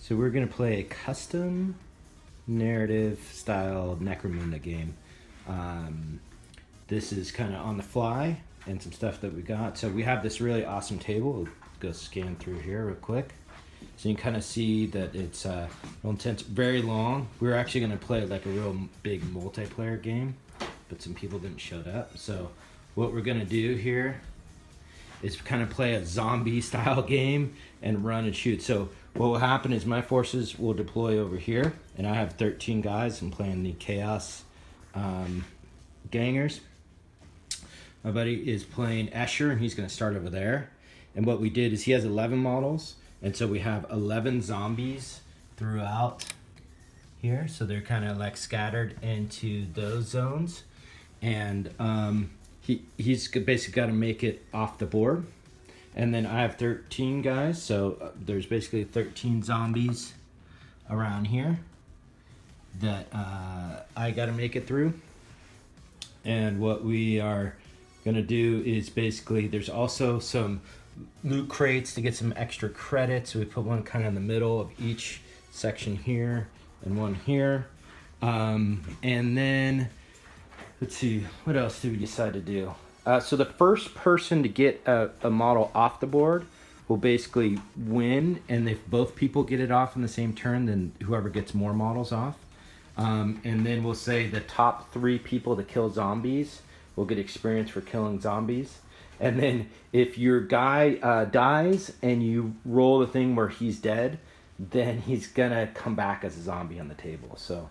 So we're gonna play a custom narrative style Necromunda game. This is kind of on the fly and some stuff that we got. So we have this really awesome table. We'll go scan through here real quick. So you can kind of see that it's real intense, very long. We're actually gonna play like a real big multiplayer game, but some people didn't show up. So what we're gonna do here is kind of play a zombie style game and run and shoot. So what will happen is my forces will deploy over here, and I have 13 guys. I'm playing the Chaos Gangers. My buddy is playing Escher, and he's gonna start over there. And what we did is he has 11 models, and so we have 11 zombies throughout here. So they're kind of like scattered into those zones. And he's basically got to make it off the board. And then I have 13 guys, so there's basically 13 zombies around here that I got to make it through. And what we are gonna do is basically, there's also some loot crates to get some extra credits. So we put one kind of in the middle of each section here and one here. And then let's see, what else did we decide to do? So the first person to get a model off the board will basically win, and if both people get it off in the same turn, then whoever gets more models off. And then we'll say the top 3 people to kill zombies will get experience for killing zombies. And then if your guy dies and you roll the thing where he's dead, then he's gonna come back as a zombie on the table. So,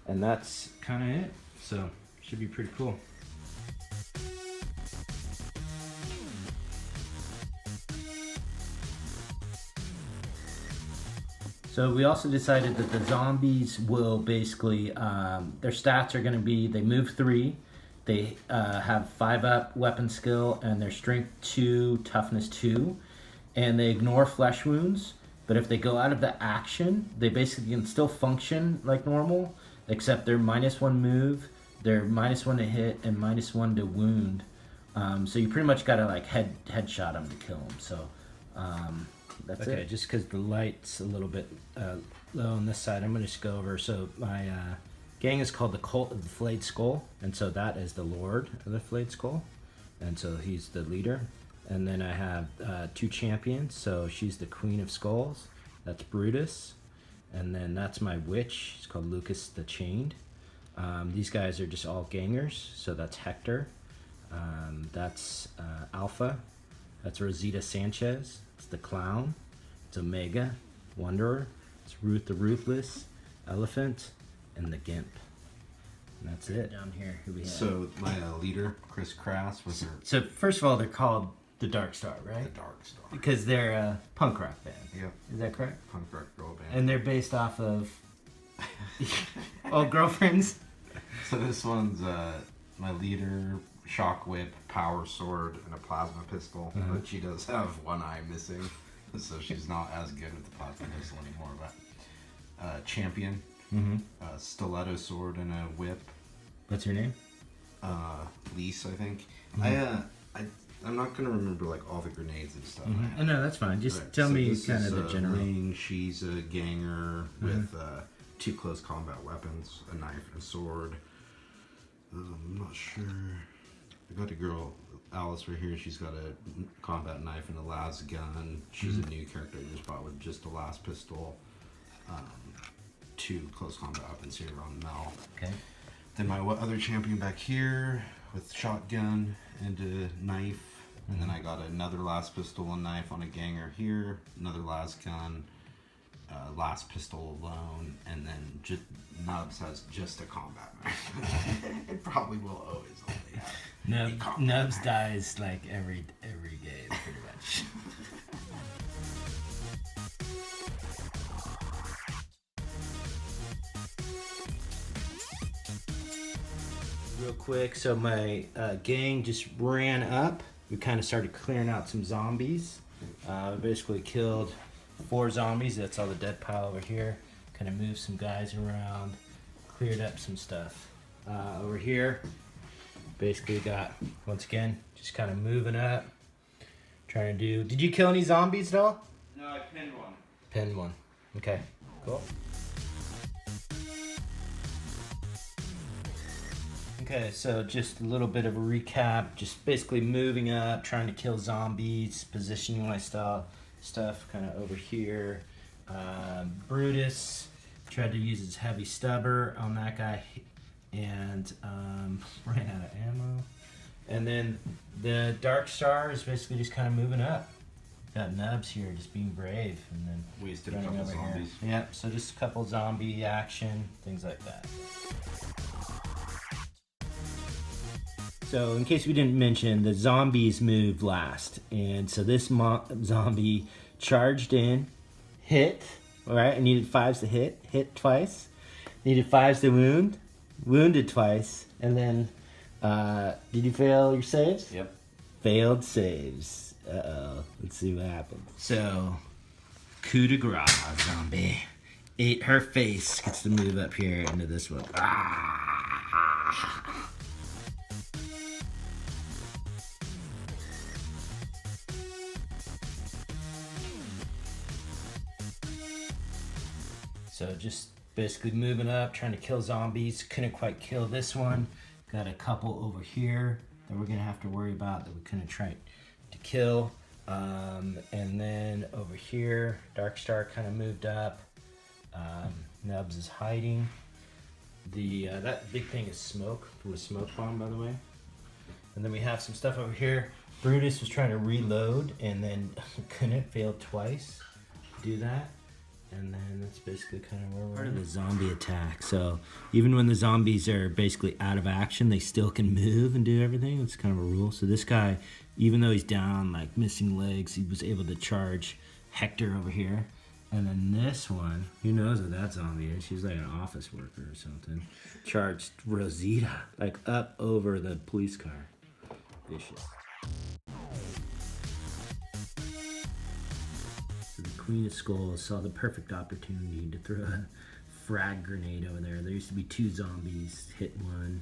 and that's kind of it. So should be pretty cool. So we also decided that the zombies will basically, their stats are going to be, they move 3, they have 5 up weapon skill, and their strength 2, toughness 2, and they ignore flesh wounds. But if they go out of the action, they basically can still function like normal, except they're -1 move, they're -1 to hit, and -1 to wound. So you pretty much got to like headshot them to kill them. So that's okay, it. Just because the light's a little bit low on this side, I'm going to just go over. So my gang is called the Cult of the Flayed Skull, and so that is the Lord of the Flayed Skull, and so he's the leader. And then I have 2 champions, so she's the Queen of Skulls, that's Brutus, and then that's my witch, she's called Lucas the Chained. These guys are just all gangers, so that's Hector, that's Alpha, that's Rosita Sanchez, it's the Clown, it's Omega, Wanderer, it's Ruth the Ruthless, Elephant, and the Gimp. And that's it. Down here, who we have. So my leader, Chris Crass, was her. So first of all, they're called the Dark Star, right? The Dark Star. Because they're a punk rock band. Yep. Is that correct? Punk rock girl band. And they're based off of old girlfriends. So this one's my leader, shock whip, power sword, and a plasma pistol. But she does have one eye missing, so she's not as good with the plasma pistol anymore. But champion, stiletto sword, and a whip. What's her name? Lise, I think. I'm not gonna remember like all the grenades and stuff. Oh, no, that's fine. Just tell me kind of the general. Ring. She's a ganger with 2 close combat weapons, a knife and a sword. I'm not sure. I got a girl, Alice, right here. She's got a combat knife and a las gun. She's a new character I just bought with just a las pistol. 2 close combat weapons here on Mel. Okay. Then my other champion back here with shotgun and a knife. And then I got another las pistol and knife on a ganger here. Another las gun, las pistol alone, and then just Nubs has just a combat knife. It probably will always only have. Nubs dies like every game, pretty much. Real quick, so my gang just ran up. We kind of started clearing out some zombies. We basically killed 4 zombies. That's all the dead pile over here. Kind of moved some guys around, cleared up some stuff. Over here, basically got, once again, just kind of moving up, trying to do. Did you kill any zombies at all? No, I pinned one. Pinned one. Okay. Cool. Okay, so just a little bit of a recap. Just basically moving up, trying to kill zombies, positioning my stuff kind of over here. Brutus tried to use his heavy stubber on that guy and ran out of ammo. And then the Dark Star is basically just kind of moving up. Got Nubs here just being brave and then Wasted a running couple over zombies. here. Yep, so just a couple zombie action, things like that. So in case we didn't mention, the zombies moved last. And so this zombie charged in, hit, all right, I needed 5s to hit twice. Needed 5s to wound, wounded twice. And then, did you fail your saves? Yep. Failed saves. Uh-oh, let's see what happens. So, coup de grace, zombie. Ate her face, gets to move up here into this one. So just basically moving up, trying to kill zombies. Couldn't quite kill this one. Got a couple over here that we're gonna have to worry about that we couldn't try to kill. And then over here, Dark Star kind of moved up. Nubs is hiding. That big thing is smoke from a smoke bomb, by the way. And then we have some stuff over here. Brutus was trying to reload and then couldn't, failed twice. Do that. And then that's basically kind of where we're part of the zombie attack. So even when the zombies are basically out of action, they still can move and do everything. It's kind of a rule. So this guy, even though he's down, like missing legs, he was able to charge Hector over here. And then this one, who knows what that zombie is? She's like an office worker or something. Charged Rosita, like up over the police car. Vicious. So the Queen of Skulls saw the perfect opportunity to throw a frag grenade over there. There used to be 2 zombies, hit one,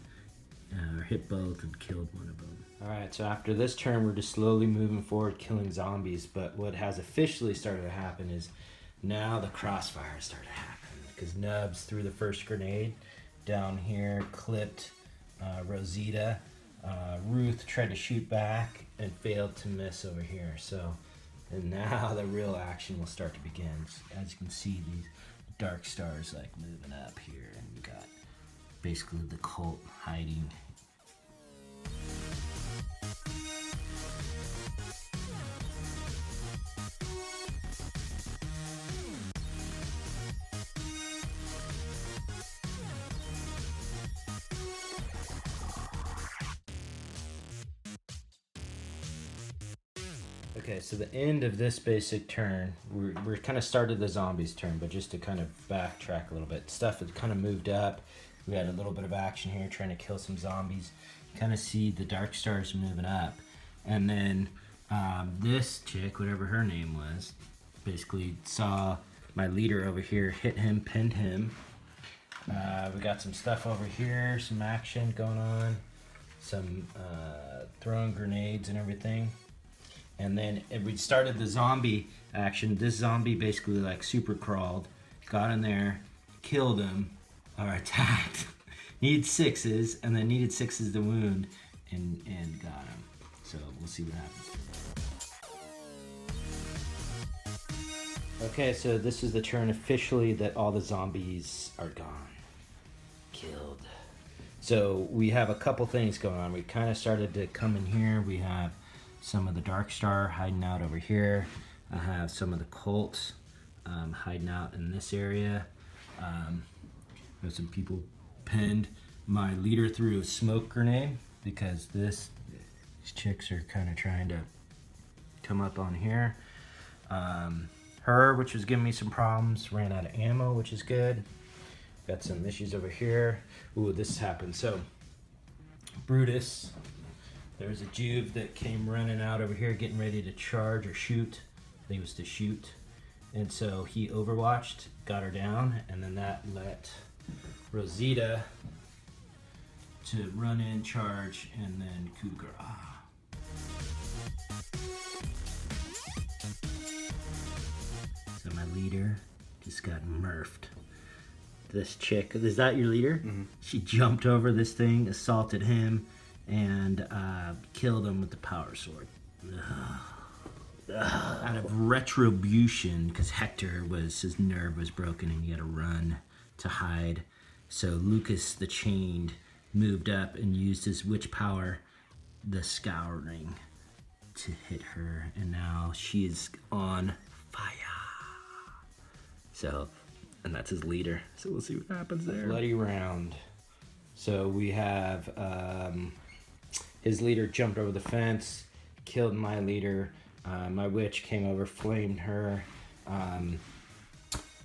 or hit both and killed one of them. Alright, so after this turn we're just slowly moving forward killing zombies, but what has officially started to happen is now the crossfire started to happen because Nubs threw the first grenade down here, clipped Rosita. Ruth tried to shoot back and failed to miss over here. So, and now the real action will start to begin. As you can see, these Dark Stars like moving up here, and you got basically the cult hiding. Okay, so the end of this basic turn, we're kind of started the zombies turn, but just to kind of backtrack a little bit, stuff had kind of moved up. We had a little bit of action here trying to kill some zombies. Kind of see the Dark Stars moving up. And then this chick, whatever her name was, basically saw my leader over here, hit him, pinned him. We got some stuff over here, some action going on, some throwing grenades and everything. And then we started the zombie action. This zombie basically like super crawled, got in there, killed him, or attacked. Needed 6s, and then needed 6s to wound, and got him. So we'll see what happens. Okay, so this is the turn officially that all the zombies are gone. Killed. So we have a couple things going on. We kind of started to come in here. We have some of the Dark Star hiding out over here. I have some of the cults hiding out in this area. There's some people pinned. My leader threw a smoke grenade because these chicks are kind of trying to come up on here. Her, which was giving me some problems, ran out of ammo, which is good. Got some issues over here. Ooh, this happened. So, Brutus, there's a Juve that came running out over here getting ready to charge or shoot. I think it was to shoot. And so he overwatched, got her down, and then that let Rosita to run in, charge, and then coup de grace. So my leader just got murphed. This chick, is that your leader? Mm-hmm. She jumped over this thing, assaulted him, and killed him with the power sword. Out of retribution, because his nerve was broken and he had to run to hide. So Lucas the Chained moved up and used his witch power, the Scouring, to hit her, and now she is on fire. So, and that's his leader. So we'll see what happens there. Bloody round. So we have his leader jumped over the fence, killed my leader. My witch came over, flamed her.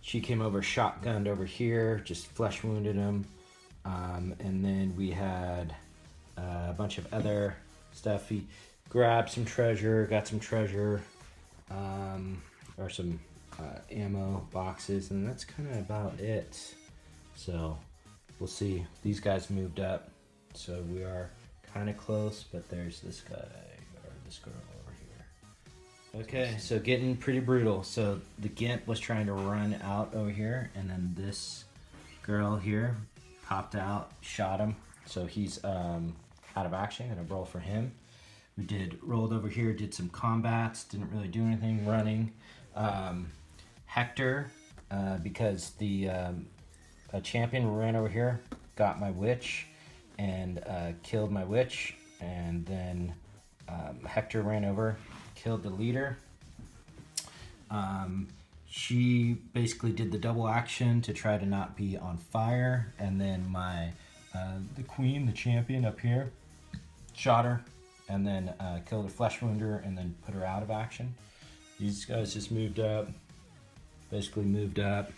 She came over, shotgunned over here, just flesh wounded him. And then we had a bunch of other stuff. He grabbed some treasure, got some treasure, or some ammo boxes, and that's kind of about it. So we'll see. These guys moved up, so we are kind of close, but there's this guy or this girl over here. Okay, so getting pretty brutal. So the Gimp was trying to run out over here, and then this girl here popped out, shot him. So he's out of action. Gonna roll for him. We rolled over here, did some combats, didn't really do anything, running. Hector, because the a champion ran over here, got my witch, and killed my witch, and then Hector ran over, killed the leader. She basically did the double action to try to not be on fire, and then the queen, the champion up here, shot her, and then killed her, flesh wound her, and then put her out of action. These guys just moved up, basically moved up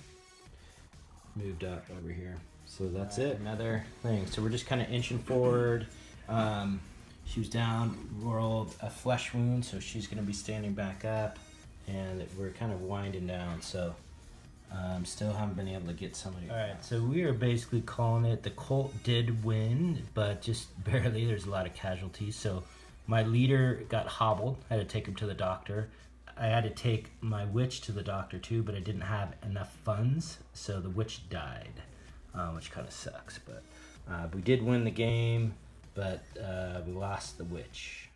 over here. So that's it. Another thing. So we're just kind of inching forward. She was down, rolled a flesh wound, so she's going to be standing back up, and we're kind of winding down. So still haven't been able to get somebody. All right, so we are basically calling it. The cult did win, but just barely. There's a lot of casualties. So my leader got hobbled. I had to take him to the doctor. I had to take my witch to the doctor too, but I didn't have enough funds, so the witch died, which kind of sucks. But we did win the game, but we lost the witch.